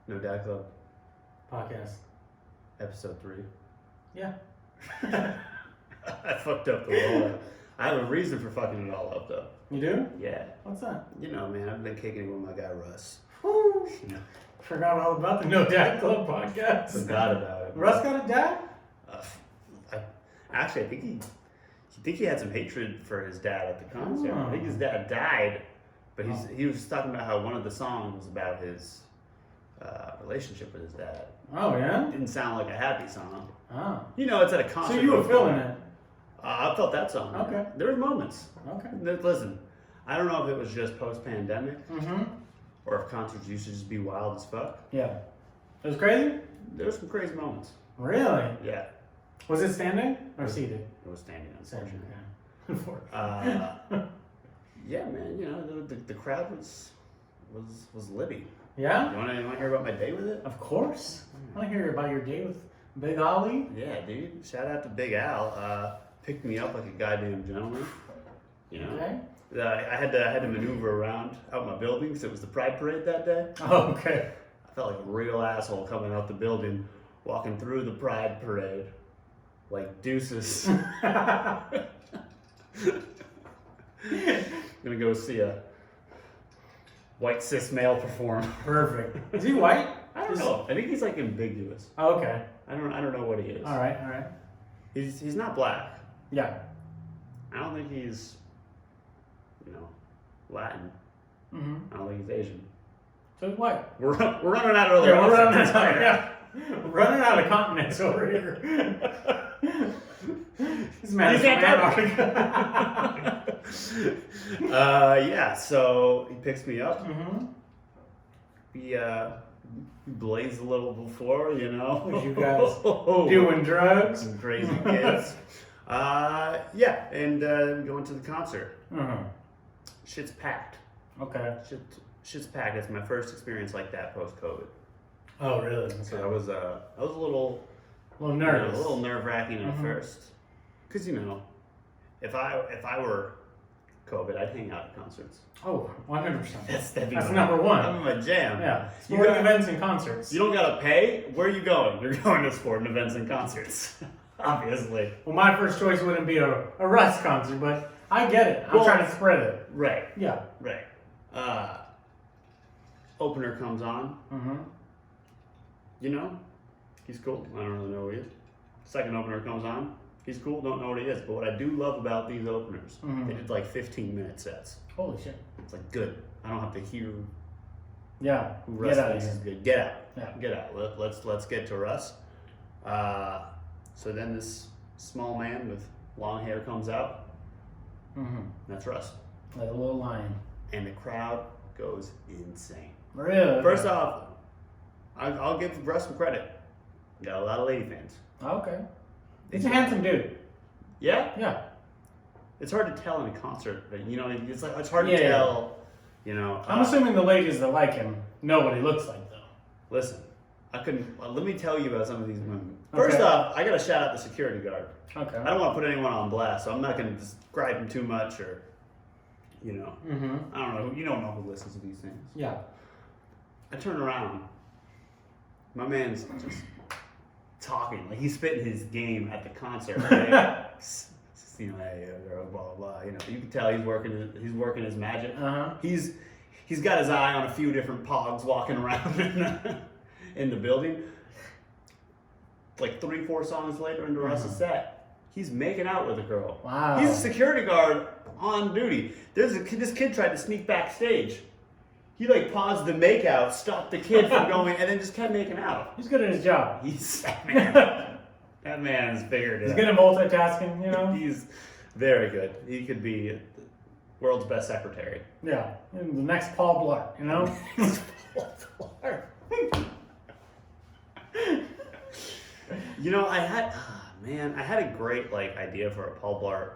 No Dad Club, podcast. episode 3. Yeah. I fucked up the rollout. I have a reason for fucking it all up, though. You do? Yeah. What's that? You know, man, I've been kicking it with my guy Russ. Woo. You know, Forgot all about the No Dad Club podcast. forgot about it. Russ got a dad? I think he had some hatred for his dad at the concert. I think his dad died, but he was talking about how one of the songs was about his relationship with his dad. Oh, yeah? It didn't sound like a happy song. Oh. You know, it's at a concert. So you were feeling it? I felt that song. Okay. There were moments. Okay. Listen, I don't know if it was just post-pandemic Mm-hmm. or if concerts used to just be wild as fuck. Yeah. It was crazy? There were some crazy moments. Really? Yeah. Was it standing or seated? It was standing, Standing, unfortunately. yeah. Yeah, man. You know, the crowd was libby. Yeah? You want to hear about my day with it? Of course. I want to hear about your day with Big Ollie. Yeah, dude. Shout out to Big Al. Picked me up like a goddamn gentleman. You know. Okay. I had to maneuver around out my building because it was the Pride Parade that day. Oh, okay. I felt like a real asshole coming out the building, walking through the Pride Parade, like deuces. Gonna go see a white cis male perform. Perfect. Is he white? I don't know. I think he's like ambiguous. Oh, okay. I don't know what he is. All right, all right. He's not black. Yeah. I don't think he's, Latin. Mm-hmm. I don't think he's Asian. So he's white. We're running out of other Yeah, we're running options. out. Yeah. We're running out of continents over here. This man is from Antarctica. Yeah, so he picks me up. Mm-hmm. We blazed a little before, Was you guys doing drugs? Some crazy kids. Yeah, and we go into the concert. Mm-hmm. Shit's packed. Okay. Shit's packed. It's my first experience like that post-COVID. Oh, really? So I was a little nervous. a little nerve-wracking at Mhm. first, because if I were COVID, I'd hang out at concerts. Oh, 100%. That'd be That's my- number one. That'd be my jam. Yeah. You Sporting got- events and concerts. You don't gotta pay. Where are you going? You're going to sporting events and concerts. Obviously. Well, my first choice wouldn't be a Russ concert, but I get it. I'm Well- trying to spread it. Right. Yeah. Right. Opener comes on. Mm-hmm. He's cool. I don't really know who he is. Second opener comes on. He's cool. Don't know what he is. But what I do love about these openers, Mhm. they did like 15-minute sets. Holy shit. It's like good. I don't have to hear Yeah. who Get Russ out of thinks here. is good. Get out. Yeah. Get out. Let's get to Russ. So then this small man with long hair comes out. Mm-hmm. That's Russ. Like a little lion. And the crowd goes insane. Really? First off, I'll give Russ some credit. Got a lot of lady fans. Okay. He's a handsome dude. Yeah? Yeah. It's hard to tell in a concert, but it's hard Yeah, to yeah. tell. I'm assuming the ladies that like him know what he looks like, though. Listen, let me tell you about some of these women. First Okay. off, I gotta shout out the security guard. Okay. I don't want to put anyone on blast, so I'm not gonna describe him too much, or Mm-hmm. I don't know. You don't know who listens to these things. Yeah. I turn around. My man's just talking like he's spitting his game at the concert. Right? Hey, girl, blah blah blah. You can tell he's working his magic. Uh-huh. He's got his eye on a few different pogs walking around in the building. Like 3-4 songs later into Russ's set, he's making out with a girl. Wow. He's a security guard on duty. This kid tried to sneak backstage. He paused the makeout, stopped the kid from going, and then just kept making out. He's good at his job. That man's figured it He's out. good at multitasking, He's very good. He could be the world's best secretary. Yeah. And the next Paul Blart, I had a great idea for a Paul Blart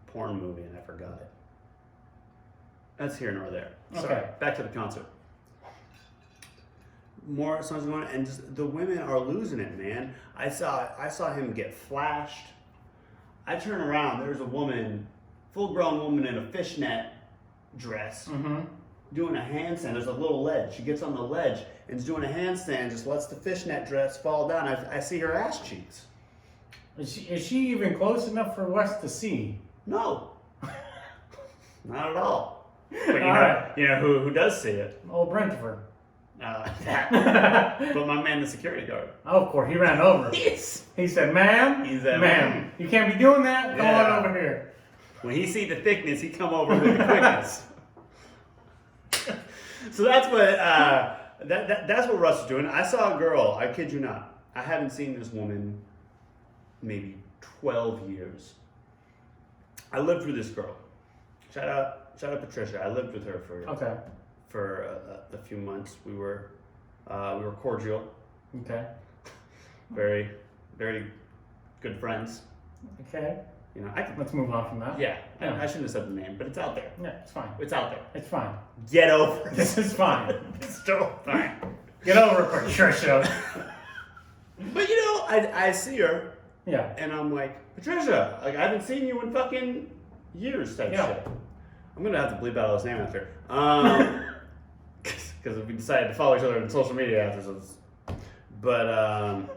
porn movie and I forgot it. That's here nor there. Sorry. Okay. Back to the concert. More songs going, and just the women are losing it, man. I saw him get flashed. I turn around, there's a woman, full-grown woman in a fishnet dress, Mm-hmm. doing a handstand. There's a little ledge. She gets on the ledge and is doing a handstand, just lets the fishnet dress fall down. I see her ass cheeks. Is she even close enough for Wes to see? No. Not at all. But Alright. you know who does see it? Old Brentford. That. But my man, the security guard. Oh, of course, he ran over. Yes. He said, ma'am, He said, ma'am, you can't be doing that. Come Yeah. on over here. When he see the thickness, he come over with the quickness. So that's what that's what Russ is doing. I saw a girl. I kid you not. I haven't seen this woman maybe 12 years. I lived with this girl. Shout out Patricia. I lived with her Okay. for a few months. We were cordial, Okay. very good friends. Okay. You know, I could. Let's move on from that. Yeah, Yeah. I shouldn't have said the name, but it's out there. Yeah, it's fine. It's out there. It's fine. Get over it. This is fine. It's still fine. Get over it, Patricia. But you know, I see her Yeah. and I'm like, Patricia, like I haven't seen you in fucking years type Yeah. shit. I'm gonna have to bleep out his name after. Because we decided to follow each other on social media after this. But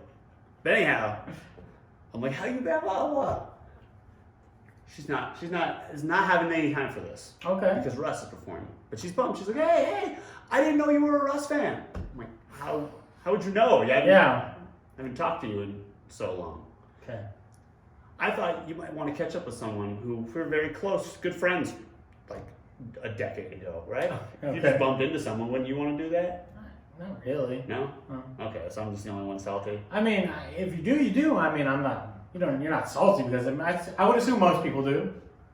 anyhow, I'm like, how you blah blah blah. She's not having any time for this. Okay. Because Russ is performing. But she's bummed. She's like, hey, I didn't know you were a Russ fan. I'm like, how would you know? Yeah. I haven't talked to you in so long. Okay. I thought you might want to catch up with someone who we're very close, good friends, like a decade ago, right? If you Okay. just bumped into someone, wouldn't you want to do that? Not really. No? No. Okay, so I'm just the only one salty. I mean, if you do, you do. I mean, I'm not. You're not salty because I would assume most people do.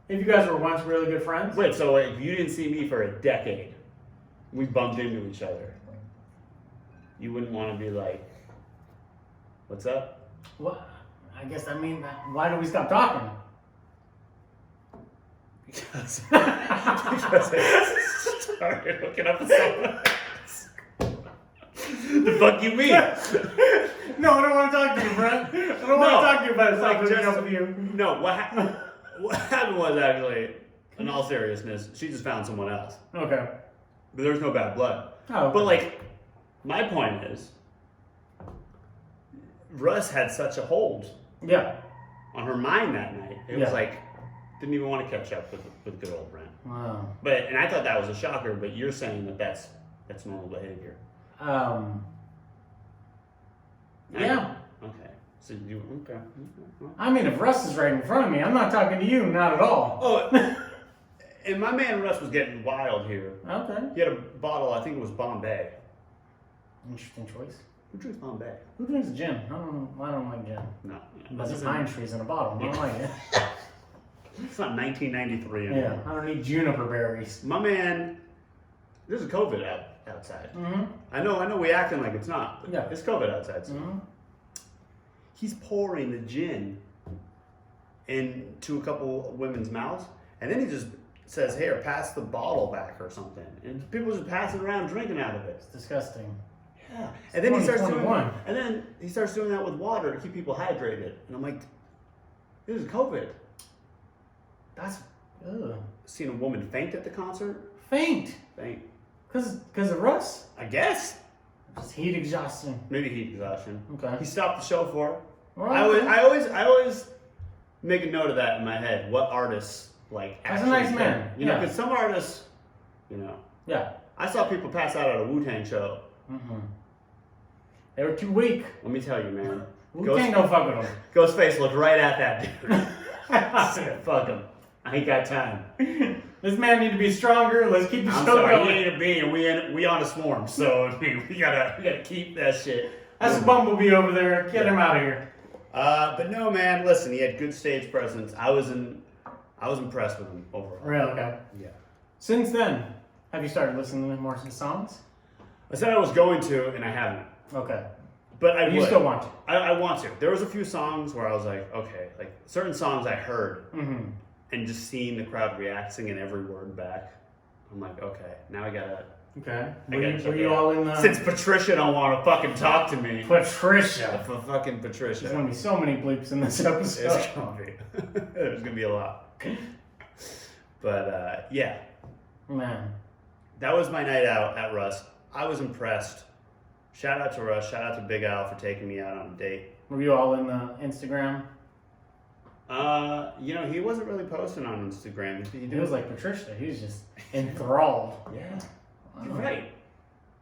If you guys were once really good friends. Wait, so if you didn't see me for a decade, we bumped into each other, you wouldn't want to be like, what's up? Well, I guess I mean, why do we stop talking? Because I started hooking up with someone else. The fuck you mean? No, I don't want to talk to you, Brent. I don't want to talk to you about it. Like Stop hooking just- up with you. No, what happened was actually, in all seriousness, she just found someone else. Okay. But there's no bad blood. Oh, okay. But like, my point is, Russ had such a hold Yeah. on her mind that night. It Yeah. was like, didn't even want to catch up with good old Brent. Wow. And I thought that was a shocker, but you're saying that that's normal behavior. Yeah. Okay. So you, okay. I mean, if Russ is right in front of me, I'm not talking to you, not at all. Oh, and my man Russ was getting wild here. Okay. He had a bottle, I think it was Bombay. Interesting choice. Who drinks Bombay? Who drinks gin? I don't like gin. No. But the pine trees in a bottle. I don't like it. It's not 1993 Yeah. anymore. I don't need juniper berries. My man, there's a COVID outside. Mm-hmm. I know we acting like it's not, but Yeah. it's COVID outside. So. Mm-hmm. He's pouring the gin into a couple of women's mouths, and then he just says, "Here, pass the bottle back or something," and people just pass it around, drinking out of it. It's disgusting. Yeah, and then he starts doing, 2021. and then he starts doing that with water to keep people hydrated, and I'm like, "This is COVID." That's ugh. Seen a woman faint at the concert. Faint. Faint. Cause of Russ. I guess Just heat exhaustion. maybe heat exhaustion. Okay. He stopped the show for her. Well, I always make a note of that in my head. What artists like? That's a actually nice care. man. You know, Yeah. because some artists, you know, Yeah. I saw people pass out at a Wu-Tang show. Mm-mm. They were too weak. Let me tell you, man. We can't go fuck with them. Ghostface looked right at that dude. Said, "Fuck him. I ain't got time." This man need to be stronger. Let's keep the I'm show sorry, going. you ain't a bee, and we on a swarm. So we gotta keep that shit. That's a bumblebee over there. Get him out of here. But no, man. Listen, he had good stage presence. I was impressed with him overall. Really? Okay. Yeah. Since then, have you started listening more to the songs? I said I was going to, and I haven't. Okay. But I You would. still want to? I want to. There was a few songs where I was like, okay, like certain songs I heard, Mm-hmm. and just seeing the crowd react, singing every word back. I'm like, okay, now I gotta. Okay. I Were gotta you, check were it you out. all in the... Since Patricia don't want to fucking talk to me. Patricia. For fucking There's Patricia. going to be so many bleeps in this episode. It's gonna be. There's gonna be a lot. But yeah, Man. that was my night out at Russ. I was impressed. Shout out to Russ. Shout out to Big Al for taking me out on a date. Were you all in the Instagram? He wasn't really posting on Instagram. He was like Patricia. He was just enthralled. Yeah. You're right.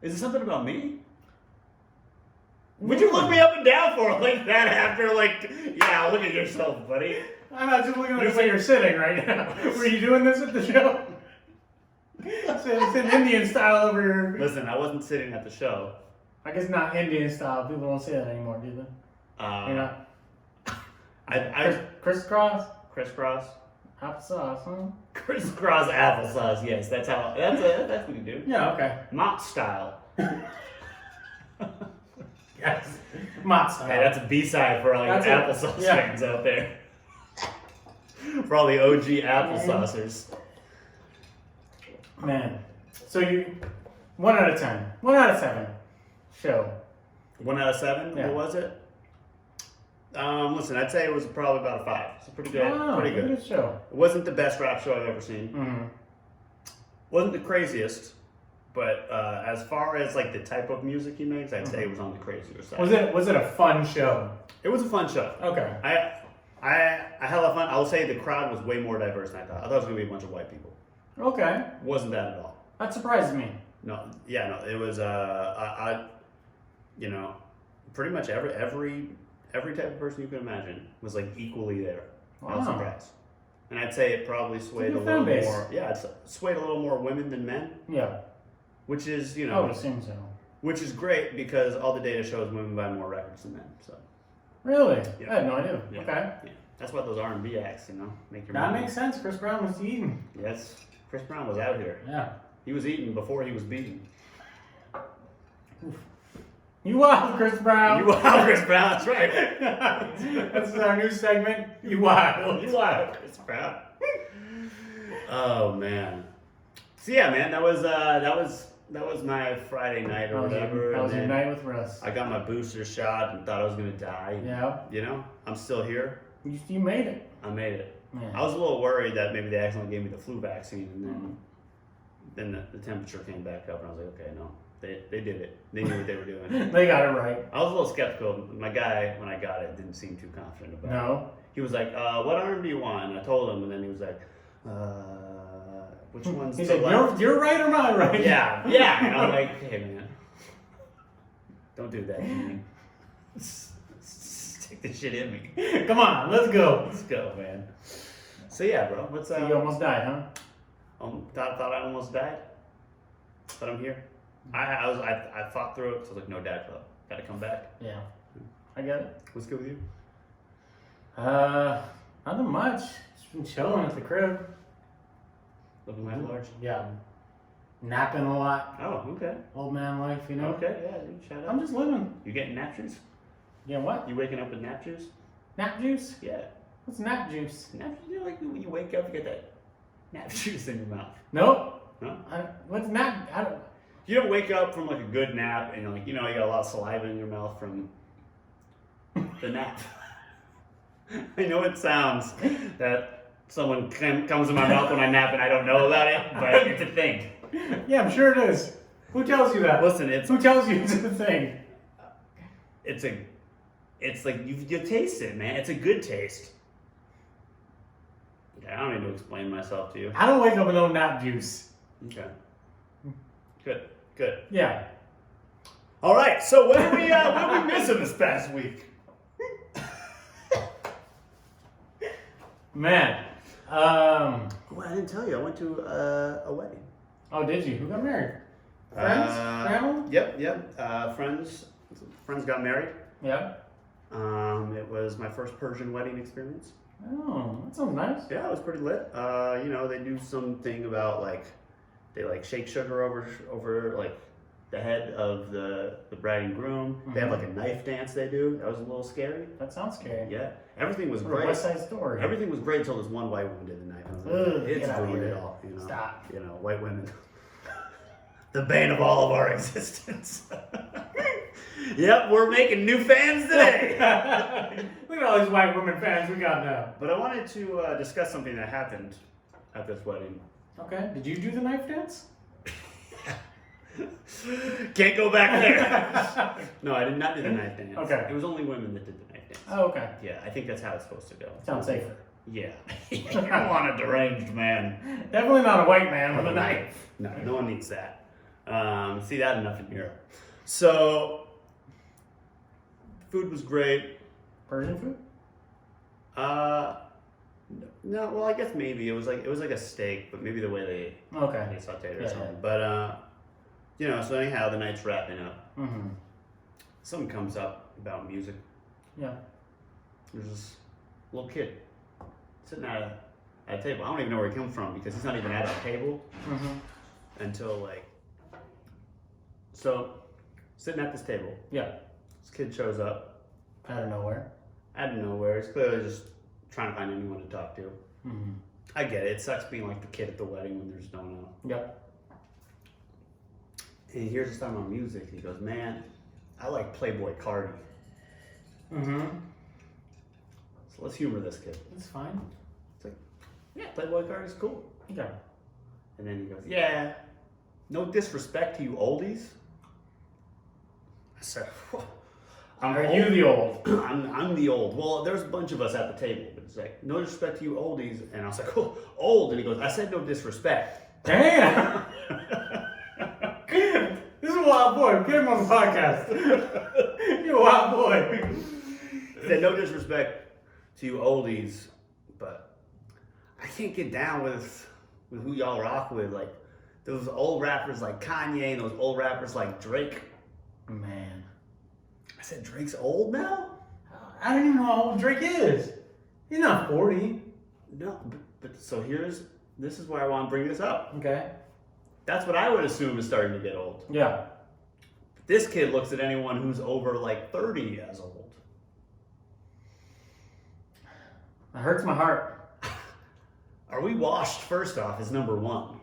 Is it something about me? Would you look me up and down for like that after yeah, look at yourself, buddy. I'm not just looking at the way you're sitting right now. Were you doing this at the show? It's an Indian style over here. Listen, I wasn't sitting at the show. I guess not Indian style. People don't say that anymore, do they? You're not. Crisscross? Crisscross. Applesauce, huh? Crisscross applesauce. Yes, that's what you do. Yeah, okay. Mott style. Yes. Mott style. Hey, that's a B-side for all you applesauce fans out there. For all the OG applesaucers. Man. So you 1 out of 10. 1 out of 7. Show. 1 out of 7? Yeah. What was it? Listen, I'd say it was probably about a 5. It's pretty good. Pretty good. Good show. It wasn't the best rap show I've ever seen. Mm-hmm. Wasn't the craziest, but as far as like the type of music he makes, I'd say it was on the crazier side. Was it a fun show? It was a fun show. Okay. I had a lot of fun. I will say the crowd was way more diverse than I thought. I thought it was gonna be a bunch of white people. Okay. Wasn't that at all. That surprised me. No, it was pretty much every type of person you can imagine was like equally there. I was Wow. surprised. And I'd say it probably swayed a good little fan base. more. Yeah, it swayed a little more women than men, Yeah. which is I would assume so. which is great because all the data shows women buy more records than men. So Really? Yeah. I had no idea. Yeah. Okay. yeah, that's why those R&B acts, make your That money. makes sense. Chris Brown was eating. Yes, Chris Brown was out here. Yeah. He was eating before he was beaten. You wild, Chris Brown. You wild, Chris Brown. That's right. That's our new segment. You wild. You wild, Chris Brown. Oh man. So yeah, man, that was my Friday night or whatever. That was and your then night with Russ. I got my booster shot and thought I was gonna die. Yeah. I'm still here. You made it. I made it. Yeah. I was a little worried that maybe they accidentally gave me the flu vaccine, and then the temperature came back up, and I was like, okay, no, they did it. They knew what they were doing. They got it right. I was a little skeptical. My guy, when I got it, didn't seem too confident about it. No. He was like, what arm do you want? And I told him, and then he was like, which one's He's the like, left? you're right or am I right? Yeah. And I'm like, hey, man, don't do that to me. Stick the shit in me. Come on, let's go. Let's go, man. So yeah, bro. What's So you almost died, huh? Thought I almost died, but I'm here. I fought through it. So I was like, no dad club. Got to come back. Yeah. I get it. What's good with you? Nothing much. Just been chilling at the crib. Living life large. Yeah. Napping a lot. Oh, okay. Old man life, you know? Okay, yeah, dude, shout out. I'm just living. You getting nap juice? Yeah, what? You waking up with nap juice? Nap juice? Yeah. What's nap juice? Nap juice, like when you wake up, you get that nap juice in your mouth. Nope. No? What's nap? I don't. You don't wake up from like a good nap and you're like, you got a lot of saliva in your mouth from the nap. I know it sounds that someone comes in my mouth when I nap and I don't know about it, but it's a thing. Yeah, I'm sure it is. Who tells you that? Listen, Who tells you it's a thing? It's like you taste it, man. It's a good taste. Okay, I don't need to explain myself to you. I don't wake up with no nap juice. Okay. Good. Yeah. All right. So what did we miss in this past week? Man. Well, I didn't tell you. I went to a wedding. Oh, did you? Who got married? Friends? Family? Yep. Friends got married. Yeah. It was my first Persian wedding experience. Oh, that sounds nice. Yeah, it was pretty lit. They do something about they shake sugar over like the head of the bride and groom. Mm-hmm. They have like a knife dance they do. That was a little scary. That sounds scary. Yeah, everything was great. West Side Story. Everything was great until this one white woman did the knife. And I was like, it's ruined it all. Stop. White women. The bane of all of our existence. Yep, we're making new fans today. Look at all these white women fans we got now. But I wanted to discuss something that happened at this wedding. Okay. Did you do the knife dance? Can't go back there. No, I did not do the knife dance. Okay. It was only women that did the knife dance. Oh, okay. Yeah, I think that's how it's supposed to go. Sounds safer. Yeah. You want a deranged man. Definitely not a white man with a knife. No, no one needs that. See that enough in Europe. So, food was great. Persian food? No, well, I guess maybe it was like a steak, but maybe the way they Okay. sauteed it or Yeah, something. yeah. But you know, so anyhow, the night's wrapping up. Mm-hmm. Something comes up about music. Yeah. There's this little kid sitting at a table. I don't even know where he comes from because he's not even at a table Mm-hmm. until like. So, sitting at this table, Yeah. this kid shows up Out of nowhere. out of nowhere. He's clearly just trying to find anyone to talk to. Mm-hmm. I get it. It sucks being like the kid at the wedding when there's no one else. Yep. And he hears us talking about music. He goes, "Man, I like Playboy Cardi." Mm-hmm. So let's humor this kid. That's fine. It's like, yeah, Playboy Cardi's cool. Yeah. And then he goes, "Yeah, no disrespect to you oldies." I said, Are you the old? I'm the old. Well, there's a bunch of us at the table. But it's like, no disrespect to you oldies. And I was like, oh, old. And he goes, I said no disrespect. Damn! This is a wild boy. Get him on the podcast. You're a wild boy. He said no disrespect to you oldies, but I can't get down with who y'all rock with. Like those old rappers like Kanye and those old rappers like Drake. Man. I said, Drake's old now? I don't even know how old Drake is. He's not 40. No, but so this is why I want to bring this up. Okay. That's what I would assume is starting to get old. Yeah. This kid looks at anyone who's over like 30 as old. That hurts my heart. Are we washed, first off, is number one.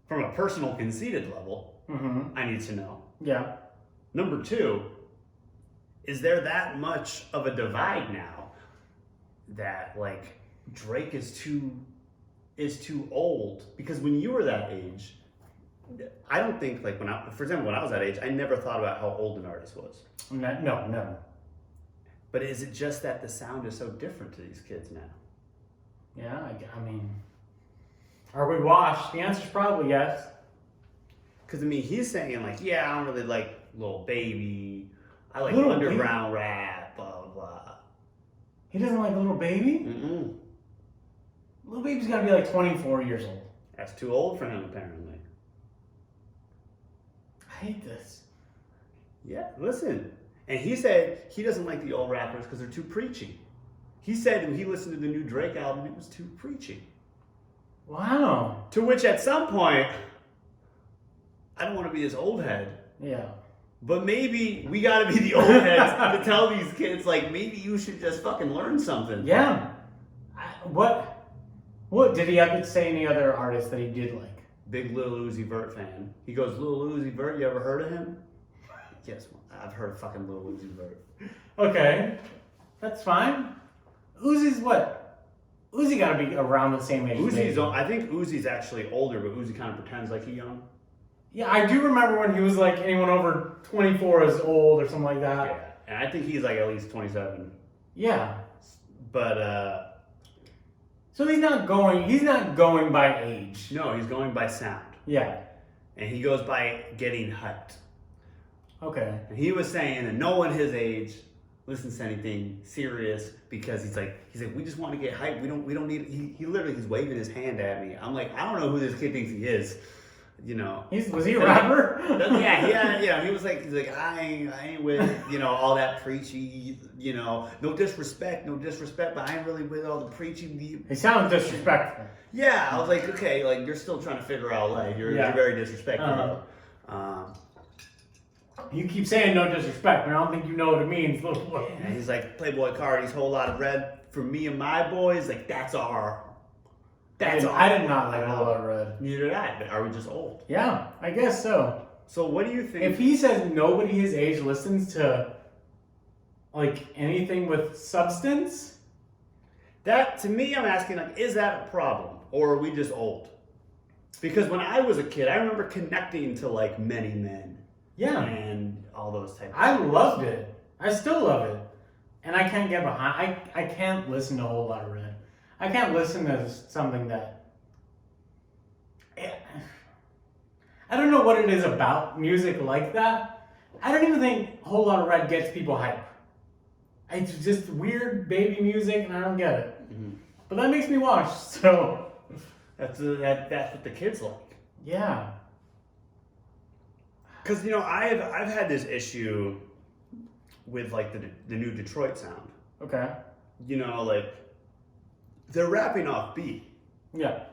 From a personal conceited level, Mm-hmm. I need to know. Yeah. Number two, is there that much of a divide now that like Drake is too old? Because when you were that age, I don't think like for example, when I was that age, I never thought about how old an artist was. No, never. But is it just that the sound is so different to these kids now? Yeah, I mean, are we washed? The answer's probably yes. Because I mean, he's saying like, yeah, I don't really like Lil Baby. I like Lil underground rap, blah blah blah. He doesn't like Little Baby? Mm-mm. Little Baby's gotta be like 24 years old. That's too old for him, apparently. I hate this. Yeah, listen. And he said he doesn't like the old rappers because they're too preachy. He said when he listened to the new Drake album, it was too preachy. Wow. To which at some point, I don't want to be this old head, Yeah. but maybe we got to be the old heads to tell these kids, like, maybe you should just fucking learn something. Yeah. What did he have to say any other artists that he did like? Big Lil Uzi Vert fan. He goes, Lil Uzi Vert, you ever heard of him? Yes, I've heard of fucking Lil Uzi Vert. Okay. That's fine. Uzi's what? Uzi gotta be around the same age. as Uzi's, me. I think Uzi's actually older, but Uzi kind of pretends like he's young. Yeah, I do remember when he was like anyone over 24 is old or something like that. Yeah, and I think he's like at least 27. Yeah. But So he's not going by age. no, he's going by sound. Yeah. And he goes by getting hyped. Okay. And he was saying that no one his age listens to anything serious because he's like we just want to get hyped. We don't need he literally he's waving his hand at me. I'm like, I don't know who this kid thinks he is. You know. Was he a rapper? Yeah. He was like, I ain't with, all that preachy, no disrespect, but I ain't really with all the preachy. He sounds disrespectful. Yeah, I was like, okay, like you're still trying to figure out LA. You're very disrespectful. Uh-huh. You keep saying no disrespect, but I don't think you know what it means. And he's like, Playboy Cardi's whole lot of red for me and my boys. Like that's our. I did not like a lot of red. Neither did I. But are we just old? Yeah, I guess so. So what do you think? If he says nobody his age listens to like anything with substance, that to me, I'm asking like, is that a problem or are we just old? Because when I was a kid, I remember connecting to like Many Men Yeah. and all those types. I loved it. I still love it. And I can't get behind. I can't listen to a whole lot of Red. I can't listen to something that. I don't know what it is about music like that. I don't even think a whole lot of Red gets people hype. It's just weird baby music, and I don't get it. Mhm. But that makes me watch. So That's what the kids like. yeah. Because I've had this issue with like the new Detroit sound. Okay. Like they're rapping off beat, Yeah.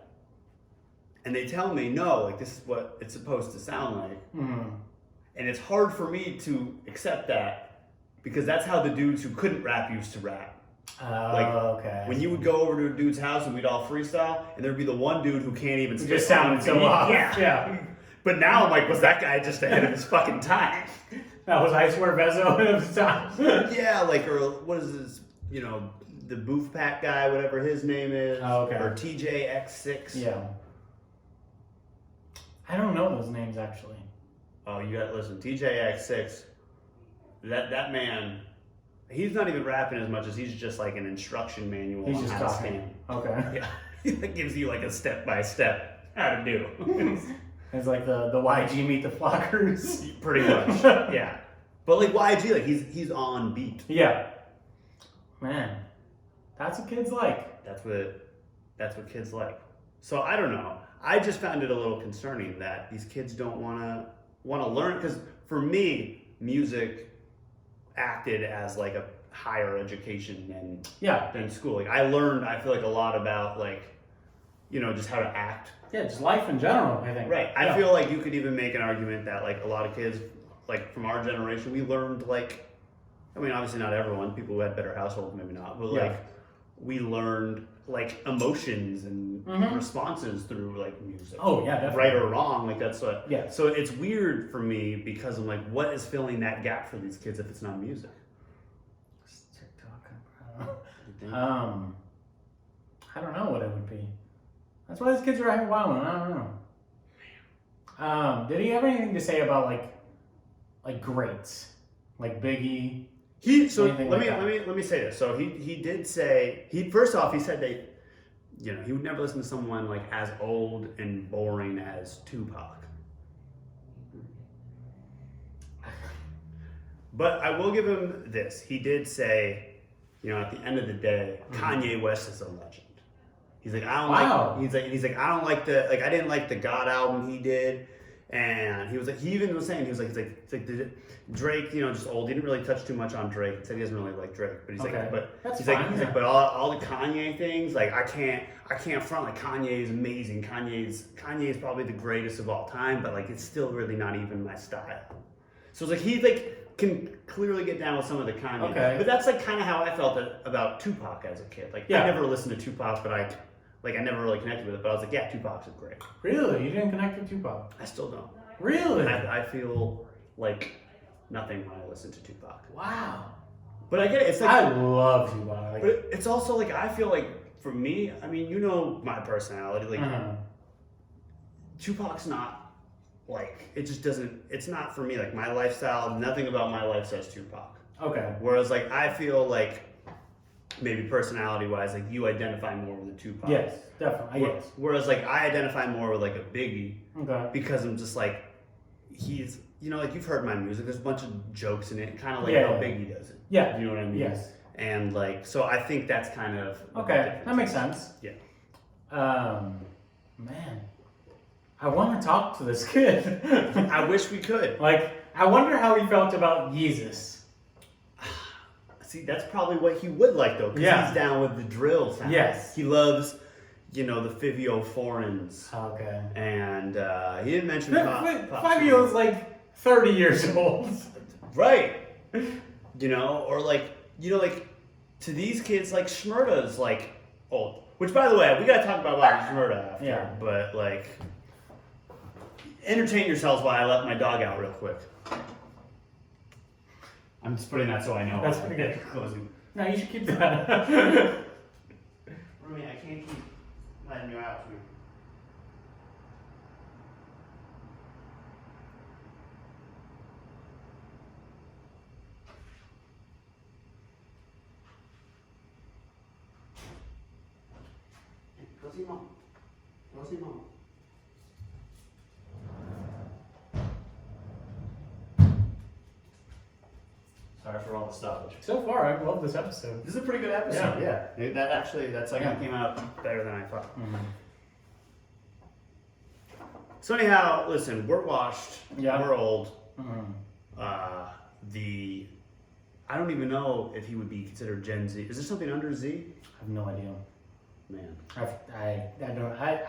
and they tell me no, like this is what it's supposed to sound like, Mm-hmm. and it's hard for me to accept that because that's how the dudes who couldn't rap used to rap. Okay. When you would go over to a dude's house and we'd all freestyle, and there'd be the one dude who can't even It spit just sounded on so beat. off. Yeah. Yeah. But now I'm like, was that guy just ahead of his fucking time? That was I Swear Vezo at the time. Yeah, like, or what is this, the Booth Pack guy, whatever his name is. Oh, okay. Or TJX6. Yeah. I don't know those names actually. Oh, you gotta listen. TJX6, that man, he's not even rapping as much as he's just like an instruction manual He's on just how to talking. stand. Okay. Yeah. It gives you like a step-by-step how to do. It's like the YG Meet the Flockers. Pretty much, yeah. But like YG, like he's on beat. Yeah. Man, that's what kids like. That's what kids like. So I don't know. I just found it a little concerning that these kids don't want to learn, because for me, music acted as like a higher education than school. Like I learned, I feel like a lot about like, just how to act. Yeah, just life in general, I think. Right. Yeah. I feel like you could even make an argument that like a lot of kids, like from our generation, we learned like, I mean, obviously not everyone, people who had better households, maybe not, but Yeah. like we learned like emotions and Mhm. responses through like music. Oh yeah, definitely. Right or wrong, like that's what. Yeah. So it's weird for me because I'm like, what is filling that gap for these kids if it's not music? TikTok. I don't know. You think? I don't know what it would be. That's why these kids are acting wild. I don't know. Did he have anything to say about like greats, like Biggie? Anything Let like that. me say this. So he did say first off he said that he would never listen to someone like as old and boring as Tupac. But I will give him this. He did say, at the end of the day, Kanye West is a legend. He's like, I don't Wow. like. He's like, I don't like I didn't like the God album he did, and he was like, he even was saying, he's like Drake, just old. He didn't really touch too much on Drake. He said he doesn't really like Drake, but he's Okay. like, but That's he's fine, like, yeah. but all the Kanye things, like I can't front like Kanye is amazing. Kanye is probably the greatest of all time, but like it's still really not even my style. So it's like he can clearly get down with some of the Kanye. Okay. But that's like kind of how I felt about Tupac as a kid. Like Yeah. I never listened to Tupac, but I never really connected with it. But I was like, yeah, Tupac's great. Really? You didn't connect with Tupac? I still don't. Really? I feel like nothing when I listen to Tupac. Wow. But I get it. It's like, I love Tupac. Like, but it's also like I feel like for me, I mean, my personality. Like uh-huh. Tupac's not like it just doesn't. It's not for me. Like my lifestyle, nothing about my life says Tupac. Okay. Whereas like I feel like maybe personality wise, like you identify more with a Tupac. Yes, definitely. Yes. Whereas like I identify more with like a Biggie Okay. because I'm just like he's like you've heard my music. There's a bunch of jokes in it, kind of like Yeah, how yeah. Biggie does it. Yeah. You know what I mean? Yes. And like so, I think that's kind of what the Okay. difference That makes is. sense. Yeah. Man, I want to talk to this kid. I wish we could. Like, I wonder how he felt about Yeezus. See, that's probably what he would like though, because Yeah. he's down with the drill sound. Yes. He loves, the Fivio foreigns. Okay. And he didn't mention Pop. 5-year-old's like 30 years old. Right. Or like to these kids, like Shmurda's like old. Which, by the way, we gotta talk about Shmurda after. Yeah. But like, entertain yourselves while I let my dog out real quick. I'm just putting that so I know. That's pretty good. Closing. No, you should keep that. Rumi, I can't keep letting you out here. see mom. Go see mom. Sorry for all the stoppage. So far, I love this episode. This is a pretty good episode. Yeah. That second came out better than I thought. Mm-hmm. So anyhow, listen, we're washed. Yeah. We're old. Mm-hmm. I don't even know if he would be considered Gen Z. Is there something under Z? I have no idea. Man. I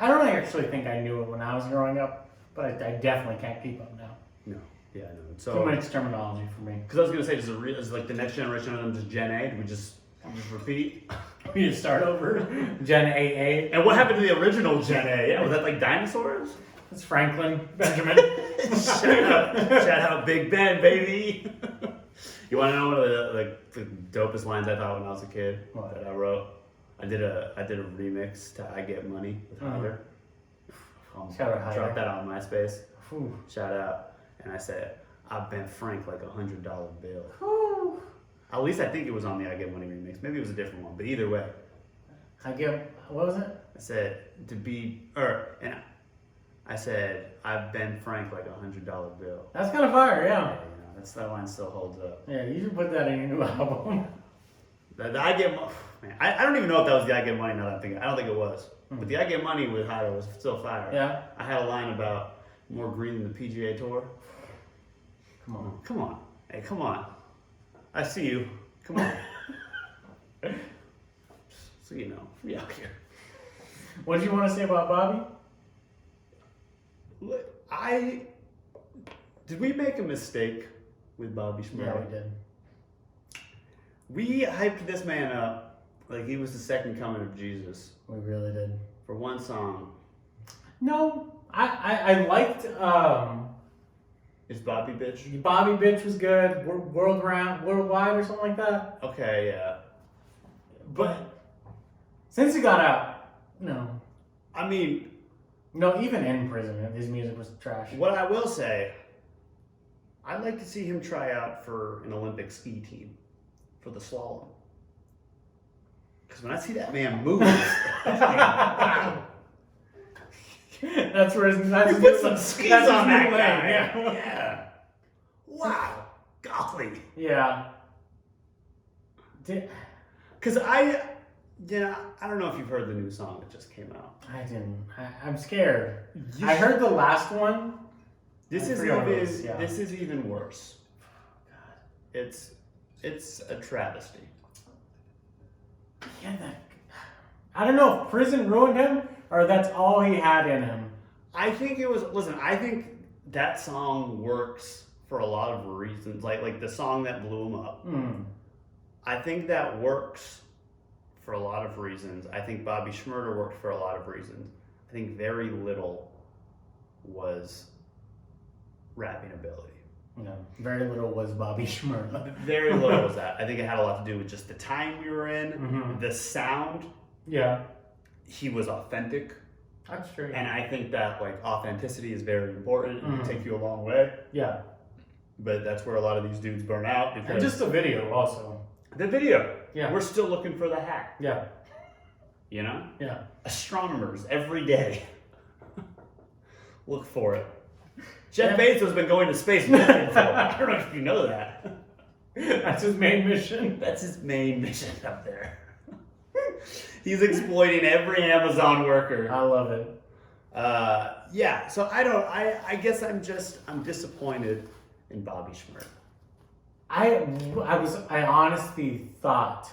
don't actually think I knew it when I was growing up, but I definitely can't keep up now. No. Yeah, no. Too much terminology for me. Because I was gonna say, is like the next generation of them just Gen A? Do we just repeat? We just start over. Gen AA. And what happened to the original Gen A? Yeah, was that like dinosaurs? It's Franklin Benjamin. Shout out Big Ben, baby. You want to know one of the dopest lines I thought when I was a kid that I wrote? I did a remix to "I Get Money" with Hyder. Shout out Hyder. Dropped that on MySpace. Ooh. Shout out, and I said, "I bent Frank like $100 bill." Ooh. At least I think it was on the "I Get Money" remix. Maybe it was a different one, but either way, What was it? I said I said, "I've bent Frank like $100 bill." That's kind of fire, yeah. That line still holds up. Yeah, you should put that in your new album. The I Get Money, man, I don't even know if that was the "I Get Money" now that I'm thinking. I don't think it was. But the "I Get Money" with Hyder was still fire. Yeah. I had a line about more green than the PGA Tour. Come on. Come on. Hey, come on. I see you. Come on. So you know, we out here. What did you want to say about Bobby? Did we make a mistake with Bobby Schmurda? Yeah, we did. We hyped this man up like he was the second coming of Jesus. We really did. For one song. No, I liked Is Bobby Bitch? Bobby Bitch was good. Worldwide or something like that. Okay, yeah. But since he got out, no. I mean, No, even in prison, his music was trash. what I will say, I'd like to see him try out for an Olympic ski team for the slalom. Because when I see that man move, wow. That's where that's You put some skis that's on his that new guy. lane, yeah. Yeah. Wow. Golly. Yeah. Because I don't know if you've heard the new song that just came out. I didn't. I'm scared. I heard the last one. This I is forgot what it even was, yeah. this is even worse. God. It's a travesty. Yeah, I don't know if prison ruined him or that's all he had in him. I think it was. Listen, I think that song works for a lot of reasons. Like the song that blew him up. I think that works for a lot of reasons. I think Bobby Schmurda worked for a lot of reasons. I think very little was rapping ability. No, very little was Bobby Schmurda. Very little was that. I think it had a lot to do with just the time we were in, Mm-hmm. the sound. Yeah, He was authentic, that's true. and I think that like authenticity is very important and Mhm. can take you a long way. Yeah, But that's where a lot of these dudes burn out and because just the video also. the video. Yeah. We're still looking for the hack. Yeah, You know, yeah. astronomers every day look for it. Jeff Yeah. Bezos has been going to space looking for it. I don't know if you know that. That's his main mission. That's his main mission up there. He's exploiting every Amazon worker. I love it. Yeah, so I guess I'm disappointed in Bobby Schmurda. I honestly thought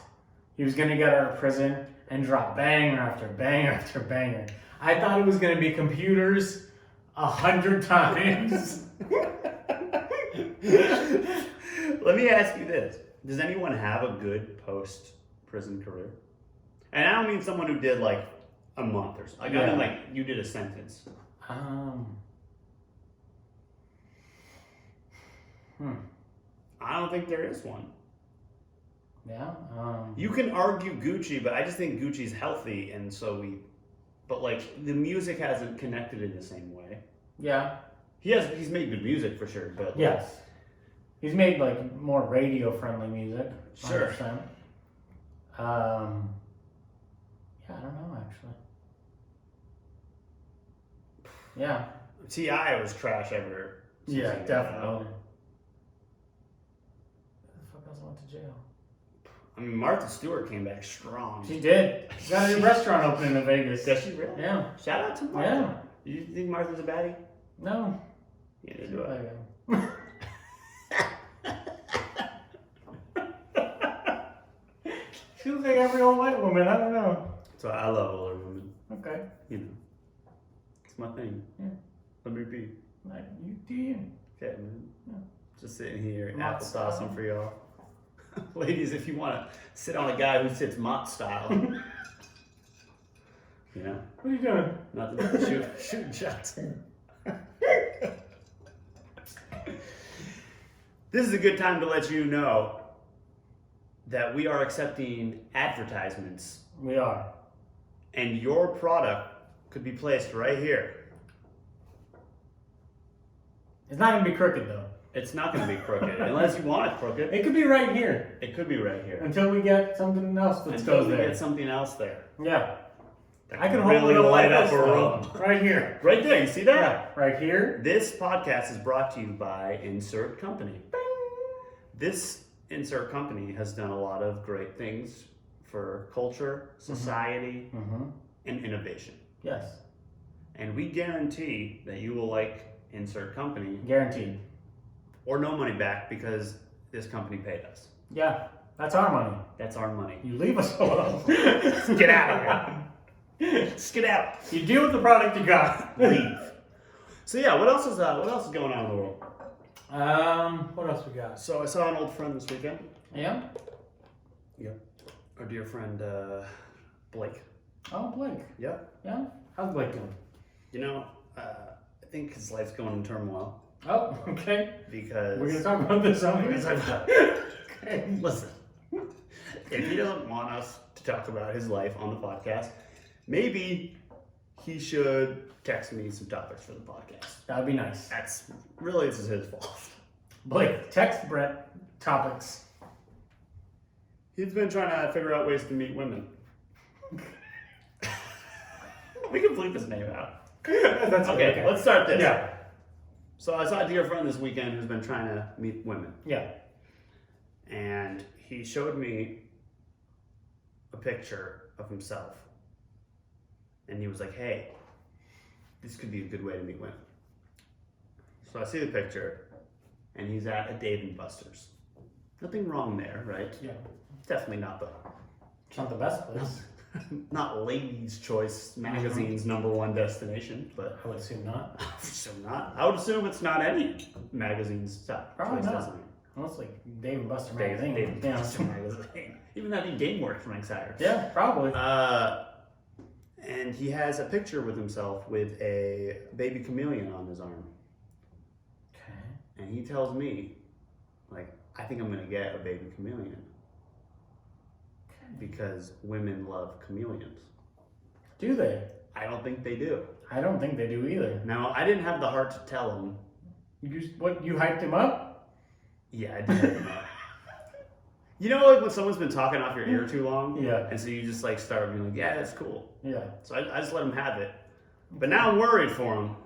he was gonna get out of prison and drop banger after banger after banger. I thought it was gonna be Computers 100 times. Let me ask you this. Does anyone have a good post-prison career? And I don't mean someone who did like a month or something. I mean like you did a sentence. I don't think there is one. Yeah. You can argue Gucci, but I just think Gucci's healthy, and so but like the music hasn't connected in the same way. Yeah. He's made good music for sure, but Yes. He's made like more radio-friendly music. Sure. 100%. Yeah, I don't know actually. Yeah. T.I. was trash ever. since Yeah, he got definitely. out. Who the fuck else went to jail? I mean, Martha Stewart came back strong. She did. She got a new restaurant opening in Vegas. Does she really? Yeah. Shout out to Martha. Yeah. You think Martha's a baddie? No. Yeah, neither do I. She looks like every old white woman. I don't know. So I love older women. Okay. You know, it's my thing. Yeah. Let me be. Like, you do you. Okay, man. Yeah. Just sitting here, Mott applesaucing style. for y'all. Ladies, if you want to sit on a guy who sits Mott style, you know, What are you doing? nothing. Shooting shots. This is a good time to let you know that we are accepting advertisements, We are. and your product could be placed right here. It's not gonna be crooked though. It's not going to be crooked unless you want it crooked. It could be right here It could be right here. until we get something else that Until goes we there. get something else there. Yeah. That I can really hold it up light like up this, a though. room. Right here. Right there, you see that? Yeah. Right here. This podcast is brought to you by Insert Company. This Insert Company has done a lot of great things for culture, society, Mm-hmm. and innovation. Yes. And we guarantee that you will like Insert Company Guaranteed. or no money back because this company paid us. Yeah. That's our money. That's our money. You leave us alone. Get out of here. Just get out. You deal with the product you got. Leave. So yeah, what else is going on in the world? What else we got? So I saw an old friend this weekend. Yeah. Our dear friend Blake. Oh, Blake. Yeah. Yeah. How's Blake doing? You know, I think his life's going in turmoil Oh, okay. because We're gonna talk about this, aren't we? Okay. Listen, if he doesn't want us to talk about his life on the podcast, maybe he should text me some topics for the podcast. That'd be nice. This is his fault. Blake, text Brett topics. He's been trying to figure out ways to meet women. We can bleep his name out. That's Okay, let's start this. Yeah. So I saw a dear friend this weekend who's been trying to meet women. Yeah. And he showed me a picture of himself. And he was like, hey, this could be a good way to meet women. So I see the picture, and he's at a Dave & Buster's. Nothing wrong there, right? Yeah. Definitely not It's not the best place. not Ladies' Choice magazine's #1 destination, but I would assume not. I would assume not. I would assume it's not any magazine's top Probably choice not. destination. Unless like Dave & Buster Dave magazine. & Buster magazine. Even that GameWorks ranks higher. Yeah, probably. And he has a picture with himself with a baby chameleon on his arm. Okay. And he tells me, like, I think I'm going to get a baby chameleon because women love chameleons. Do they? I don't think they do. I don't think they do either. Now, I didn't have the heart to tell him. You hyped him up? Yeah, I did hype him up. You know, like when someone's been talking off your ear too long? Yeah. And so you just like start being like, yeah, that's cool. Yeah. So I just let him have it. But now I'm worried for him.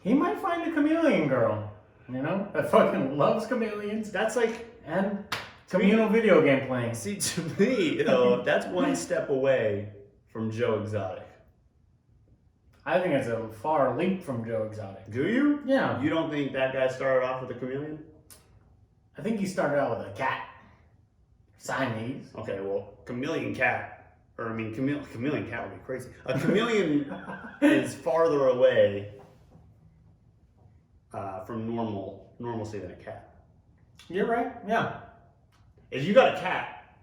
He might find a chameleon girl, you know, that fucking loves chameleons That's like, and communal video game playing. see, to me, though, that's one step away from Joe Exotic. I think it's a far leap from Joe Exotic. Do you? Yeah. You don't think that guy started off with a chameleon? I think he started out with a cat. Siamese. Okay, well, chameleon cat, or I mean, chameleon cat would be crazy. A chameleon is farther away from normalcy than a cat. You're right. Yeah. If you got a cat,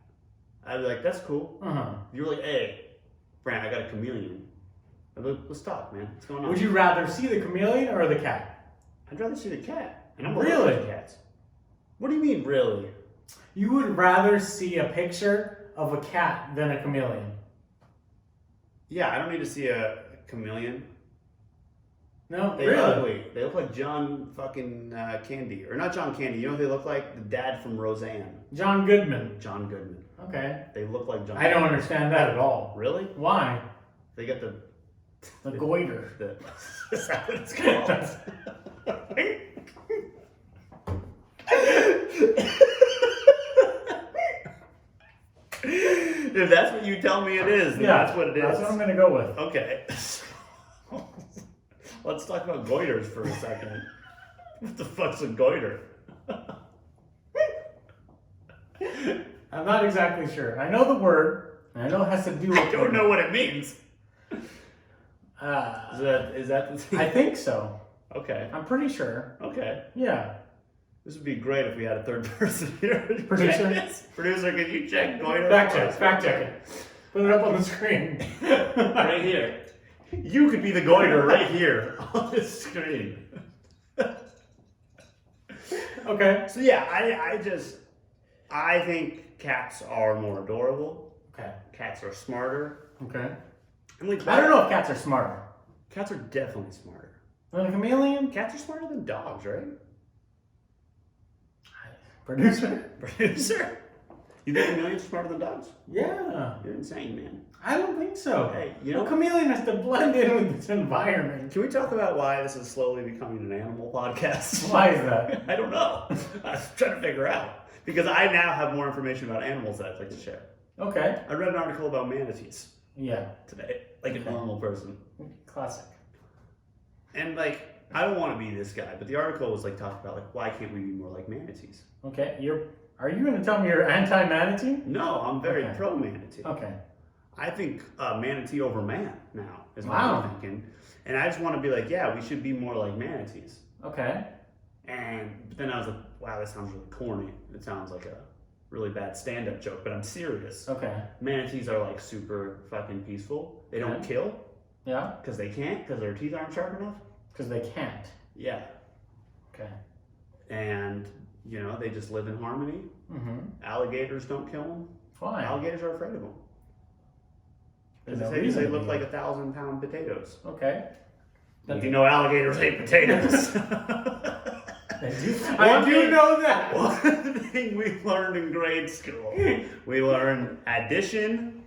I'd be like, that's cool. Uh-huh. If you were like, hey, Brant, I got a chameleon. I'd be like, let's talk, man. What's going on? Would you rather see the chameleon or the cat? I'd rather see the cat. And I'm Really? allergic to cats. What do you mean, really? You would rather see a picture of a cat than a chameleon. Yeah, I don't need to see a chameleon. No, They really? ugly. They look like John fucking Candy. Or not John Candy. You know who they look like? The dad from Roseanne. John Goodman. John Goodman. Okay. They look like John I don't understand that at all. Really? Why? They got the The goiter. Is that what it's called? If that's what you tell me it is, then that's what it is. That's what I'm gonna go with. Okay. Let's talk about goiters for a second. What the fuck's a goiter? I'm not exactly sure. I know the word, and I know it has to do with. I don't know what it means. Uh, Is that the thing? I think so. Okay. I'm pretty sure. Okay. Yeah. This would be great if we had a third person here. Producer? Producer, can you check goiter? Fact check it. Put it up on the screen. Right here. You could be the goiter right here on this screen. Okay. So yeah, I think cats are more adorable. Okay. Cats are smarter. Okay. And like, I don't know if cats are smarter. Cats are definitely smarter. Than a chameleon? Cats are smarter than dogs, right? Producer? Producer? You think chameleons are smarter than dogs? Yeah. You're insane, man. I don't think so. Hey, you know, A chameleon has to blend in with its environment. can we talk about why this is slowly becoming an animal podcast? Why is that? I don't know. I was trying to figure out. Because I now have more information about animals that I'd like to share. Okay. I read an article about manatees Yeah. today, like a normal person. Classic. And like, I don't want to be this guy, but the article was like talking about like, why can't we be more like manatees? Okay. Are you going to tell me you're anti-manatee? No, I'm very Okay. pro manatee. Okay. I think manatee over man now is what Wow. I'm thinking. And I just want to be like, yeah, we should be more like manatees. Okay. But then I was like, wow, that sounds really corny. It sounds like a really bad stand-up joke, but I'm serious. Okay. Manatees are like super fucking peaceful. They don't Okay. kill Yeah. because they can't, because their teeth aren't sharp enough. Because they can't. Yeah. Okay. And, you know, they just live in harmony. Mm-hmm. Alligators don't kill them. Why? Alligators are afraid of them. There's Because no they reason they to look be. like 1,000-pound potatoes. Okay. If you know alligators hate potatoes. I do know that. One thing we learned in grade school, we learned addition,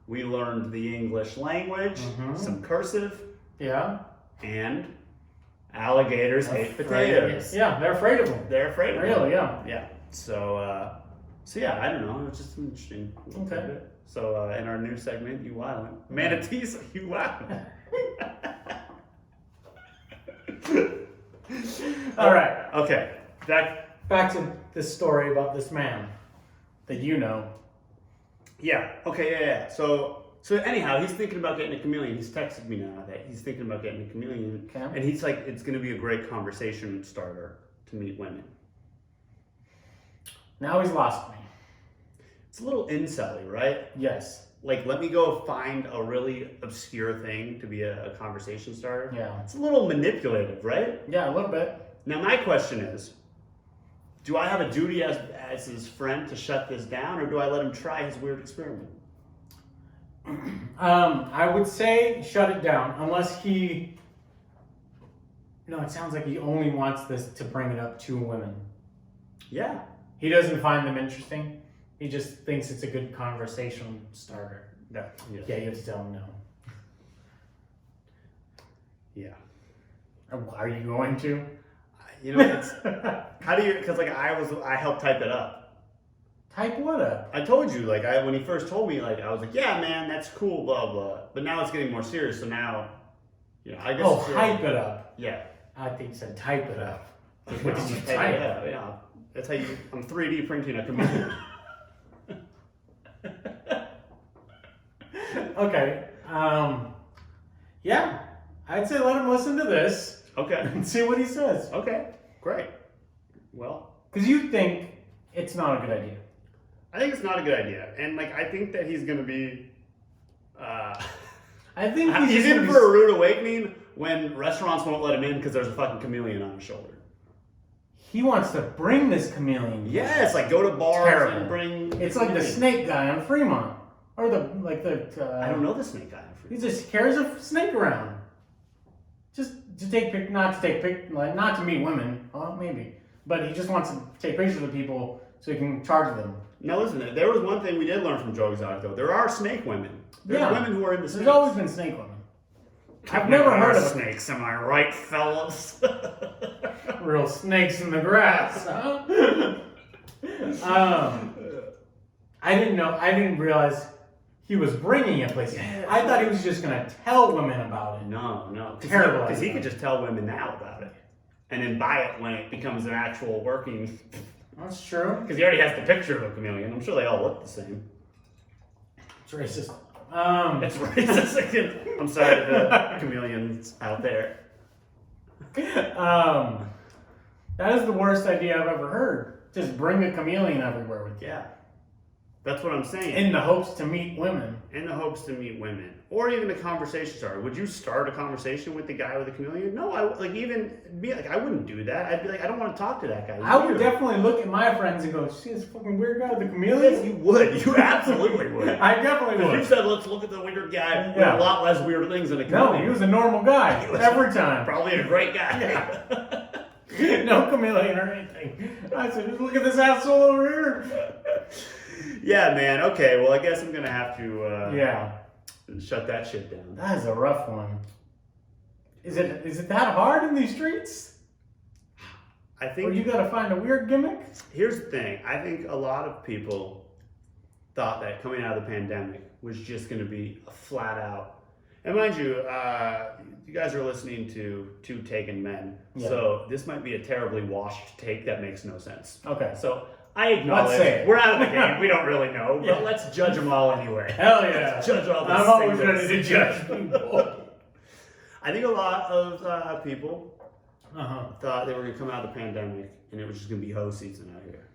we learned the English language, Mhm. some cursive, Yeah. and alligators hate potatoes. Yeah, they're afraid of them. They're afraid of them. Really, yeah. Yeah. So yeah, I don't know. It's just interesting. Okay. So in our new segment, You Wildin'. Manatees, You Wildin'. All right. Okay. Back to this story about this man that you know. Yeah. Okay. Yeah. So anyhow, he's thinking about getting a chameleon. He's texted me now that he's thinking about getting a chameleon, Okay. and he's like, it's going to be a great conversation starter to meet women. Now he's lost me. It's a little incel-y, right? Yes. Like, let me go find a really obscure thing to be a conversation starter. Yeah. It's a little manipulative, right? Yeah, a little bit. Now, my question is, do I have a duty as his friend to shut this down, or do I let him try his weird experiment? I would say shut it down unless he. No, it sounds like he only wants this to bring it up to women. Yeah. He doesn't find them interesting. He just thinks it's a good conversation starter. Yeah. Yeah, you have to tell him no. Yeah. Are you going to? You know, it's how do you? Because like I helped type it up. Type what up? I told you, like when he first told me, like I was like, yeah, man, that's cool, blah blah. But now it's getting more serious, so now, you know, I guess. Oh, hype it up. Yeah. I think you said type it up. What What did you type? Yeah. That's how you. I'm 3D printing a computer. Okay. Yeah. I'd say let him listen to this Okay. and see what he says. Okay. Great. Well, Because you think it's not a good idea. I think it's not a good idea, and like I think that he's gonna be. I think He's just in gonna for a rude awakening when restaurants won't let him in because there's a fucking chameleon on his shoulder. He wants to bring this chameleon. Yes, like go to bars Terrible. and bring. It's like the chameleon. snake guy on Fremont. Or the. I don't know the snake guy. He just carries a snake around. Just to take not to meet women. Well, maybe. But he just wants to take pictures of people so he can charge them. Now listen, there was one thing we did learn from Joe Exotic though. There are snake women. There's Yeah. women who are into snakes. There's always been snake women. I've never heard of snakes. Am I right, fellas? real snakes in the grass, huh? I didn't realize he was bringing it places. Yeah. I thought he was just gonna tell women about it. No. Terrible Because he idea. could just tell women now about it, and then buy it when it becomes an actual working. That's true. Because he already has the picture of a chameleon. I'm sure they all look the same. It's racist. It's racist. I'm sorry to the chameleons out there. That is the worst idea I've ever heard. Just bring a chameleon everywhere with you. Yeah, that's what I'm saying. In the hopes to meet women. In the hopes to meet women, or even a conversation starter. Would you start a conversation with the guy with the chameleon? No, I wouldn't do that. I'd be like, I don't want to talk to that guy. I would definitely look at my friends and go, see this fucking weird guy with the Yes, chameleon? you would. You absolutely would. I definitely Because you would. said, let's look at the weird guy with Yeah. a lot less weird things than a No, chameleon. he was a normal guy He was every time. Probably a great guy. Yeah. No chameleon or anything. I said, just look at this asshole over here. Yeah, man. Okay, well, I guess I'm gonna have to Yeah, shut that shit down. that is a rough one. Is it that hard in these streets? I Or think you gotta find a weird gimmick? here's the thing. I think a lot of people thought that coming out of the pandemic was just gonna be a flat out. And mind you, you guys are listening to two taken men, Yeah. so this might be a terribly washed take that makes no sense. Okay. So I acknowledge Let's say it. we're out of the game. We don't really know, but Yeah. let's judge them all anyway. Hell yeah. Let's judge all the I'm always singles. ready to judge people. I think a lot of people Uh-huh. thought they were going to come out of the pandemic and it was just going to be hoe season out here,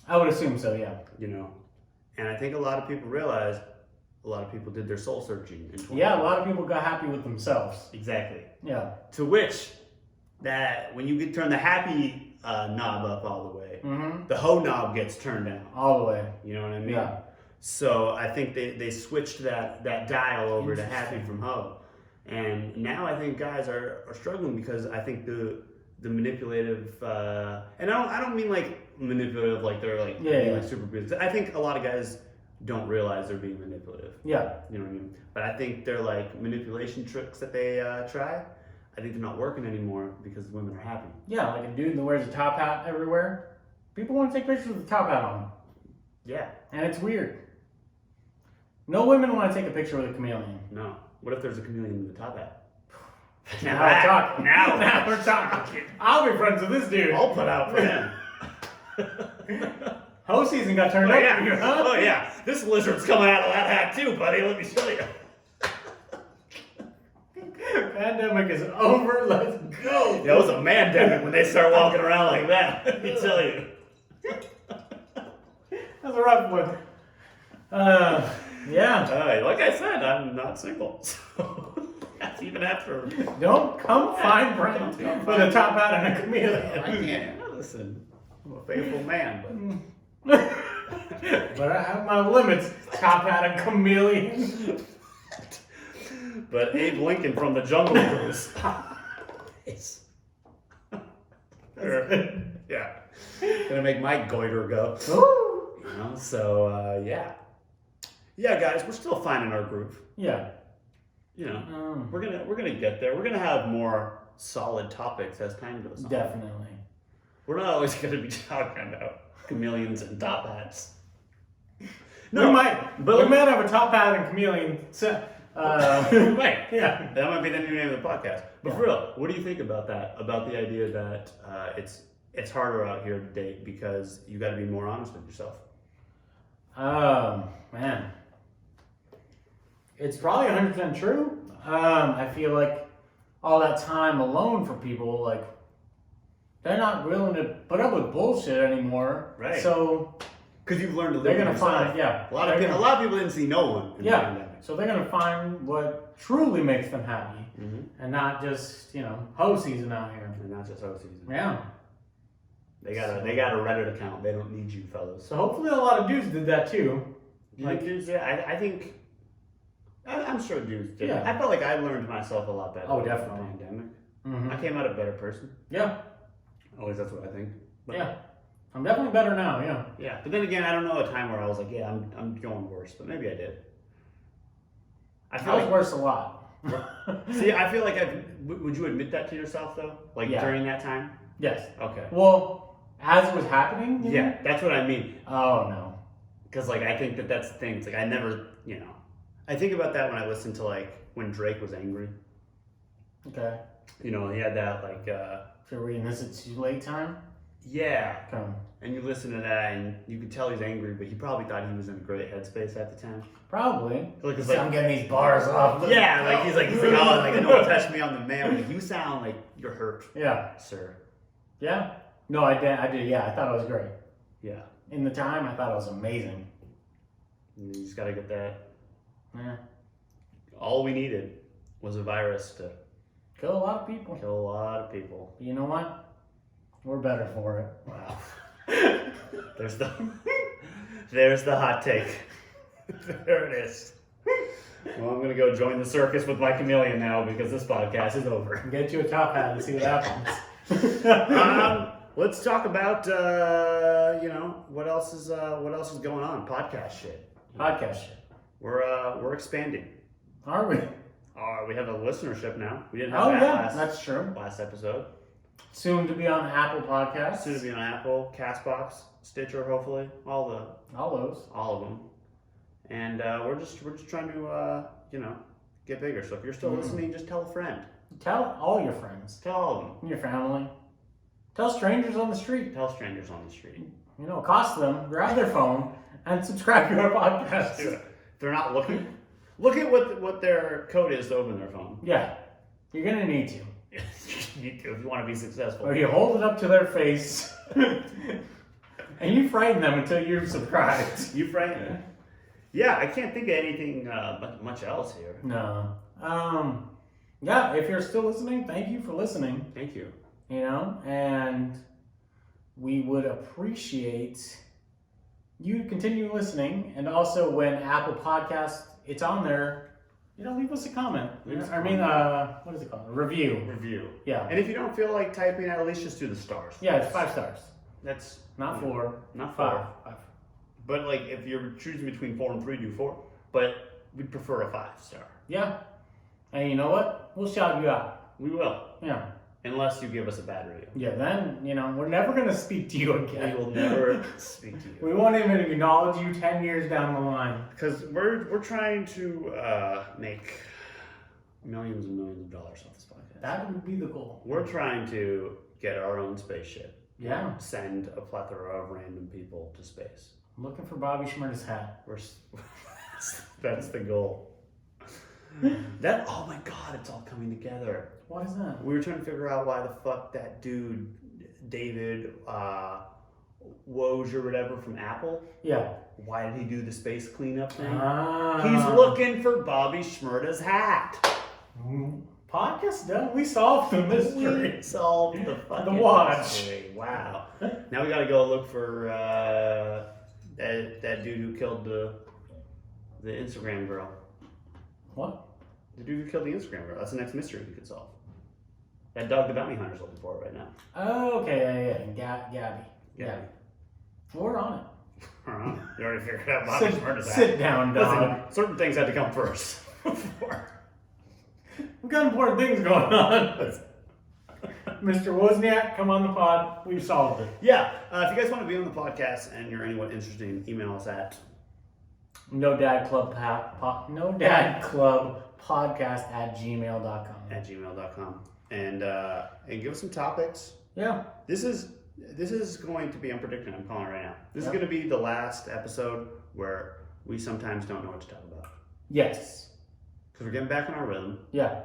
I would assume so, yeah. you know. And I think a lot of people realized a lot of people did their soul searching in 2020. Yeah, a lot of people got happy with themselves. Exactly. Yeah. To which that when you get turn the happy knob up all the way, Mm-hmm. the hoe knob gets turned down. All the way. You know what I mean? Yeah. So I think they switched that dial over to happy Interesting. from hoe. And now I think guys are struggling because I think the manipulative and I don't mean like manipulative like they're like Yeah, being yeah. like super good. I think a lot of guys don't realize they're being manipulative. Yeah. You know what I mean? But I think they're like manipulation tricks that they try. I think they're not working anymore because women are happy. Yeah, like a dude that wears a top hat everywhere. People want to take pictures with the top hat on. Yeah. And it's weird. No women want to take a picture with a chameleon. No. What if there's a chameleon in the top hat? Now we're talking. Now we're talking. I'll be friends with this dude. I'll put out for him. Hoe season got turned Oh up yeah. for you, huh? Oh yeah. This lizard's coming out of that hat too, buddy. Let me show you. Pandemic is over. Let's go. That was a man-demic when they start walking around like that. Let me tell you. That's a rough one. Yeah. Like I said, I'm not single. So even after Don't come find Brent with a top hat and a I chameleon. can't. Listen, I'm a faithful man, But I have my limits. Top hat and chameleon. but Abe Lincoln from the Jungle Cruise. Nice. Yeah. Gonna make my goiter go. Ooh. You know, so yeah. Yeah, guys, we're still finding our groove. Yeah. You know, we're gonna get there. We're gonna have more solid topics as time goes on. Definitely. We're not always gonna be talking about chameleons and top hats. We might have a top hat and chameleon. we might. Yeah. That might be the new name of the podcast. But Yeah. for real, what do you think about that? About the idea that it's harder out here to date because you got to be more honest with yourself. Man. It's probably 100% true. I feel like all that time alone for people, like, they're not willing to put up with bullshit anymore. Right. So Because you've learned to live they're with gonna yourself. find, yeah. A lot of people didn't see no one in the Yeah. pandemic. So they're gonna find what truly makes them happy, Mm-hmm. and not just hoe season out here. And not just hoe season. Yeah. They got a Reddit account. They don't need you, fellas. So hopefully a lot of dudes did that too. Like dudes, yeah, I think. I'm sure dudes did. Yeah. I felt like I learned myself a lot better. Oh, in the definitely. Pandemic. Mm-hmm. I came out a better person. Yeah. Always, that's what I think. But, Yeah. I'm definitely better now. Yeah. Yeah, but then again, I don't know a time where I was like, yeah, I'm going worse, but maybe I did. I feel I was like worse a lot. See, I feel like would you admit that to yourself though? Like Yeah. during that time? Yes. Okay. Well, as it was happening. you Yeah, mean? that's what I mean. Oh no. Because like I think that's the thing. It's like I never, I think about that when I listen to like when Drake was angry. Okay. He had that like, So we're in this at too late time. yeah. Okay. And you listen to that, and you can tell he's angry, but he probably thought he was in a great headspace at the time. Probably. Like, it's So I'm getting these bars off. yeah, like he's like, oh, like no one touched me on the man. Like, you sound like you're hurt, Yeah. sir. Yeah. No, I did. Yeah, I thought it was great. Yeah. In the time, I thought it was amazing. And you just gotta get that. Yeah. All we needed was a virus to Kill a lot of people. kill a lot of people. But you know what? We're better for it. Wow. There's the hot take. There it is. Well, I'm gonna go join the circus with my chameleon now because this podcast is over. Get you a top hat and see what happens. Let's talk about what else is going on. Podcast shit. Podcast shit. We're expanding. Are we? We have a listenership now. We didn't have Oh that yeah, that's true. last episode. Soon to be on Apple Podcasts. Soon to be on Apple, Castbox, Stitcher, hopefully, all All of them. And we're just trying to get bigger. So if you're still listening, just tell a friend. those. Tell all your friends. Tell all of them. Your family. Tell strangers on the street. Tell strangers on the street. Cost them, grab their phone, and subscribe to our podcast. Do it. If they're not looking, look at what their code is to open their phone. Yeah. You're gonna need to. If you want to be successful. Or you hold it up to their face and you frighten them until you're subscribed. You frighten them. Yeah, I can't think of anything much else here. No. Yeah, if you're still listening, thank you for listening. Thank you. And we would appreciate you continue listening. And also when Apple Podcast, it's on there, leave us a comment. Leave us a I mean, comment. what is it called? A review. Review. Yeah. And if you don't feel like typing, at least just do the stars. Yeah, it's 5 stars. That's Not 4. Not 5. 4. But like if you're choosing between 4 and 3, do 4. But we'd prefer a 5-star. Yeah. And you know what? We'll shout you out. We will. Yeah. Unless you give us a bad review. Yeah, then, we're never going to speak to you again. We will never speak to you. We won't even acknowledge you 10 years down the line. Because we're trying to make millions and millions of dollars off this podcast. That would be the goal. We're trying to get our own spaceship. Yeah. Send a plethora of random people to space. I'm looking for Bobby Schmurda's hat. That's the goal. Oh my god, it's all coming together. What is that? We were trying to figure out why the fuck that dude, David Woj or whatever from Apple, Yeah. why did he do the space cleanup thing? Ah. He's looking for Bobby Schmurda's hat. Podcast done. We solved the mystery. We solved the fucking watch. mystery. Wow. Now we gotta go look for that dude who killed the Instagram girl. What? The dude who killed the Instagram girl. That's the next mystery we could solve. That dog the bounty hunter's looking for it right now. Oh, okay. Yeah. Gabby. Yeah. We're on it. You already figured out Bobby Schmurda's hat. Sit down, dog. Listen, certain things had to come first. We've got important things going on. Mr. Wozniak, come on the pod. We've solved it. Yeah. If you guys want to be on the podcast and you're anyone interesting, email us at No Dad Club podcast at gmail.com. And give us some topics. Yeah. This is going to be unpredictable. I'm calling it right now. This is going to be the last episode where we sometimes don't know what to talk about. Yes. Because we're getting back in our rhythm. Yeah.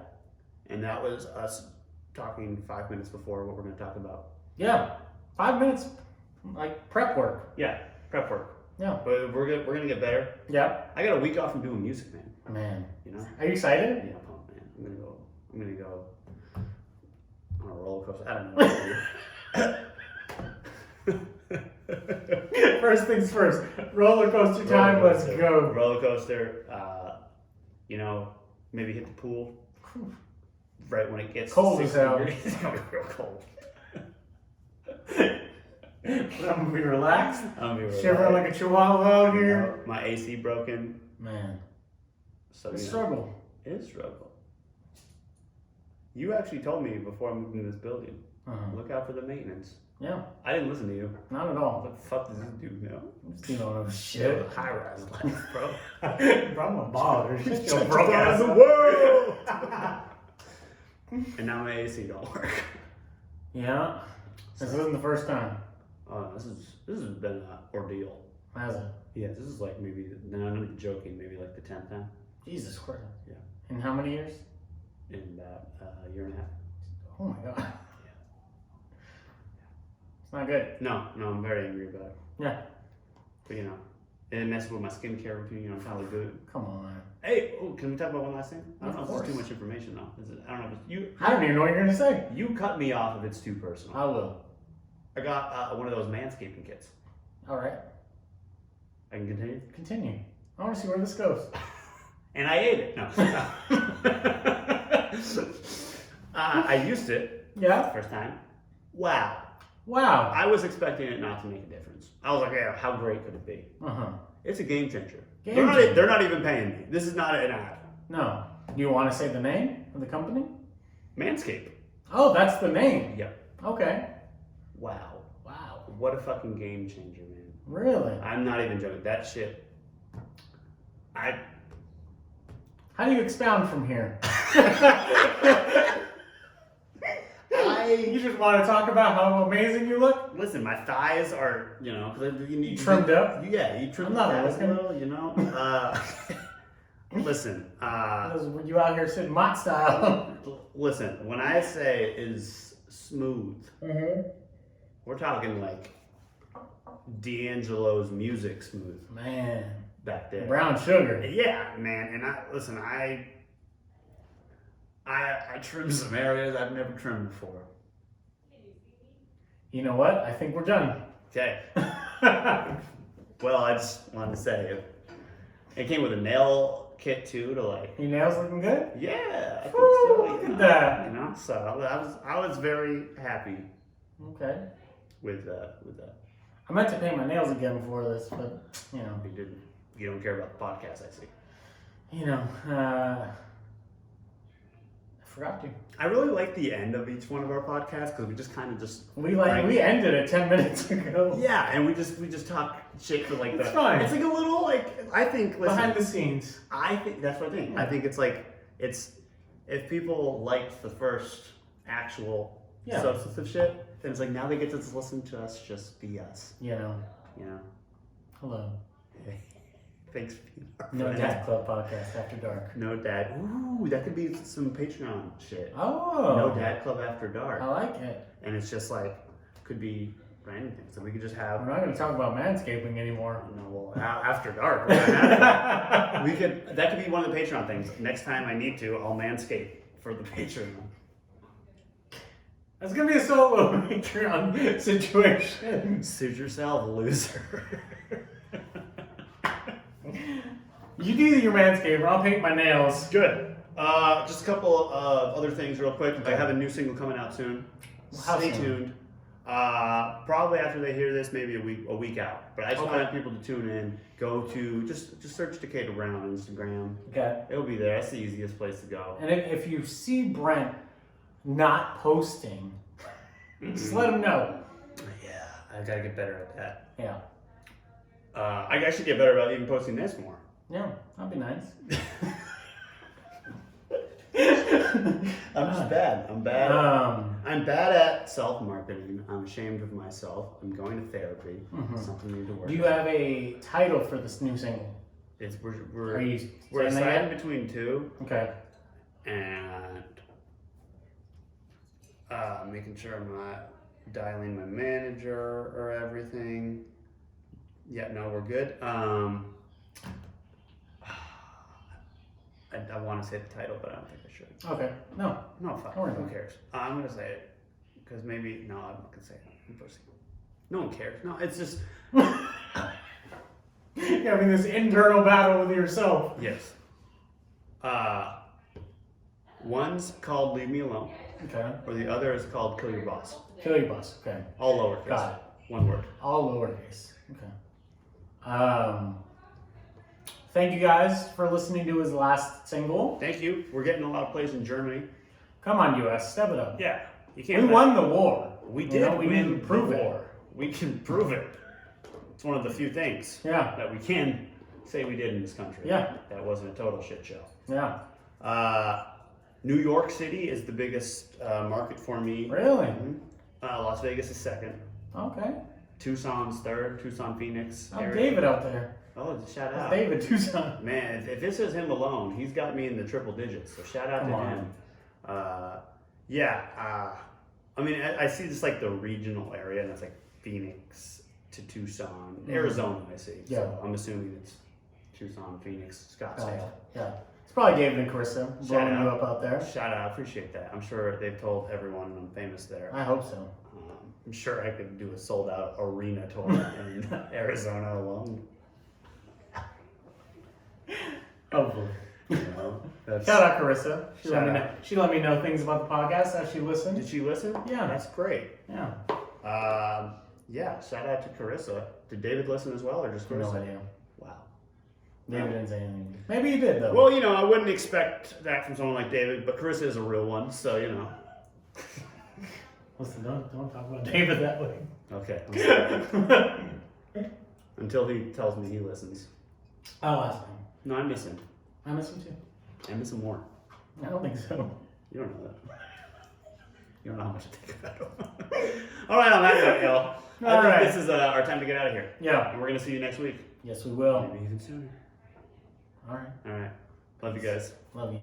And that was us talking 5 minutes before what we're going to talk about. Yeah. 5 minutes, like prep work. Yeah, prep work. Yeah. But we're gonna get better. Yep. I got a week off from doing music, man. Man. Are you excited? Yeah, pumped, man. I'm gonna go on a roller coaster. I don't know. First things first. Roller coaster time. Let's go. Roller coaster. Maybe hit the pool right when it gets Cold as hell. It's gonna be real cold. I'm gonna be relaxed. Shivering Shivering like a chihuahua out here. My AC broken. Man. So It's a struggle. It is a struggle. You actually told me before I moved into this building, look out for the maintenance. Yeah, I didn't listen to you. not at all. What the fuck does this dude know? You know, Shit, high rise life, bro. Bro, I'm a baller. Shut your Shut broke your ass the up. world. And now my AC don't work. Yeah, this isn't the first time. This has been an ordeal. Has it? Yeah, this is like maybe. No, I'm not joking. Maybe like the 10th time Jesus Christ. Yeah. In how many years? in about a year and a half. Oh my god. It's not good. No, I'm very angry about it. Yeah. But it messes with my skincare routine. I'm trying to do it. Come on. Hey, can we talk about one last thing? I don't know Of if this is too course. much information though. I don't know if it's you. I don't even know what you're gonna say. You cut me off if it's too personal. I will. I got one of those manscaping kits. All right. I can continue. Continue. I want to see where this goes. And I ate it. No. I used it Yeah. first time. Wow. Wow. I was expecting it not to make a difference. I was like, yeah, how great could it be? It's a game changer. Game They're not, changer. they're not even paying me. This is not an ad. No. Do you want to say the name of the company? Manscaped. Oh, that's the name. Yep. Okay. Wow. Wow. What a fucking game changer, man. Really? I'm not even joking. That shit. How do you expound from here? You just want to talk about how amazing you look? Listen, my thighs are, because you Trimmed up? Yeah, you trimmed I'm not the thighs a looking. little, Listen, You out here sitting mott style. listen. When I say it is smooth, we're talking like D'Angelo's music smooth Man. back there. Brown sugar. Yeah, man. And I trimmed some areas I've never trimmed before. You know what? I think we're done. Okay. Well, I just wanted to say it came with a nail kit too to like. Your nails looking good? Yeah. I think Woo, so, look at that. So I was very happy Okay. with that. I meant to paint my nails again before this, but You don't care about the podcast, I see. I forgot to. I really like the end of each one of our podcasts because we just kind of We ended it 10 minutes ago. Yeah, and we just talk shit for like It's fine. It's like a little like I think listen, Behind the scenes. I think that's what I think. I think it's like if people liked the first actual substantive shit, then it's like now they get to listen to us just be us. Hello. Thanks for being our No friend. Dad Club podcast after dark. No Dad. Ooh, that could be some Patreon shit. Oh. No Dad Club after dark. I like it. And it's just like could be random things that we could just have. We're not going to talk about manscaping anymore. After dark. That could be one of the Patreon things. Next time I need to, I'll manscape for the Patreon. That's going to be a solo Patreon situation. Suit yourself, loser. You do your manscaper, I'll paint my nails. Good. Just a couple of other things real quick. I have a new single coming out soon. How Stay soon? tuned. Probably after they hear this, maybe a week out. But I just Okay. want people to tune in. Go to just search Decatur Brown on Instagram. Okay. It'll be there. That's the easiest place to go. And if you see Brent not posting, just let him know. Yeah, I gotta get better at that. Yeah. I should get better about even posting this more. Yeah, that'd be nice. I'm just bad. I'm bad. I'm bad at self-marketing. I'm ashamed of myself. I'm going to therapy. Something I need to work. Do you have a title for this new single? We're Are you we're saying that deciding between two, Okay. and making sure I'm not dialing my manager or everything. Yeah, no, we're good. I want to say the title, but I don't think I should. Okay. No. No, fuck. Don't worry Who about it. cares? I'm gonna say it because maybe no, I'm not gonna say it. I'm pussy. No one cares. No, it's just You're having this internal battle with yourself. yes. One's called "Leave Me Alone," Okay. or the other is called "Kill Your Boss." Kill your boss. Okay. All lowercase. Got it. One word. All lowercase. Okay. Thank you guys for listening to his last single. Thank you. We're getting a lot of plays in Germany. Come on, U.S., step it up. Yeah, you We can't. won the war. We You did know, we win need to prove the it. war. We can prove it. It's one of the few things Yeah, that we can say we did in this country. Yeah. That wasn't a total shit show. yeah. New York City is the biggest market for me. Really? Mhm. Las Vegas is second. Okay. Tucson's third. Tucson, Phoenix. How's area. David out there? Oh, shout How's out. David Tucson? Man, if this is him alone, he's got me in the triple digits. So shout out Come to on. him. I mean, I see this like the regional area, and it's like Phoenix to Tucson, Arizona. I see. Yeah. So I'm assuming it's Tucson, Phoenix, Scottsdale. Yeah. It's probably David and Carissa blowing Shout you out. up there. Shout out, I appreciate that. I'm sure they've told everyone I'm famous there. I hope so. I'm sure I could do a sold out arena tour in Arizona alone. Hopefully. You know, that's, Shout out Carissa. Shout out. She let me know things about the podcast as she listened. Did she listen? Yeah. That's great. Yeah. Yeah, shout out to Carissa. Did David listen as well, or just Carissa? No idea. Wow. David didn't say anything. Maybe he did though. Well, you know, I wouldn't expect that from someone like David, but Carissa is a real one, so you know. Listen, don't talk about David that way. Okay. I'm sorry. Until he tells me he listens. I'll ask him. No, I miss him. I miss him too. I miss him more. I don't think so. You don't know that. You don't know how much I think about him. All right, on that note, y'all. I think right. this is our time to get out of here. Yeah. And we're going to see you next week. Yes, we will. Maybe even sooner. All right. All right. Love you guys. Love you.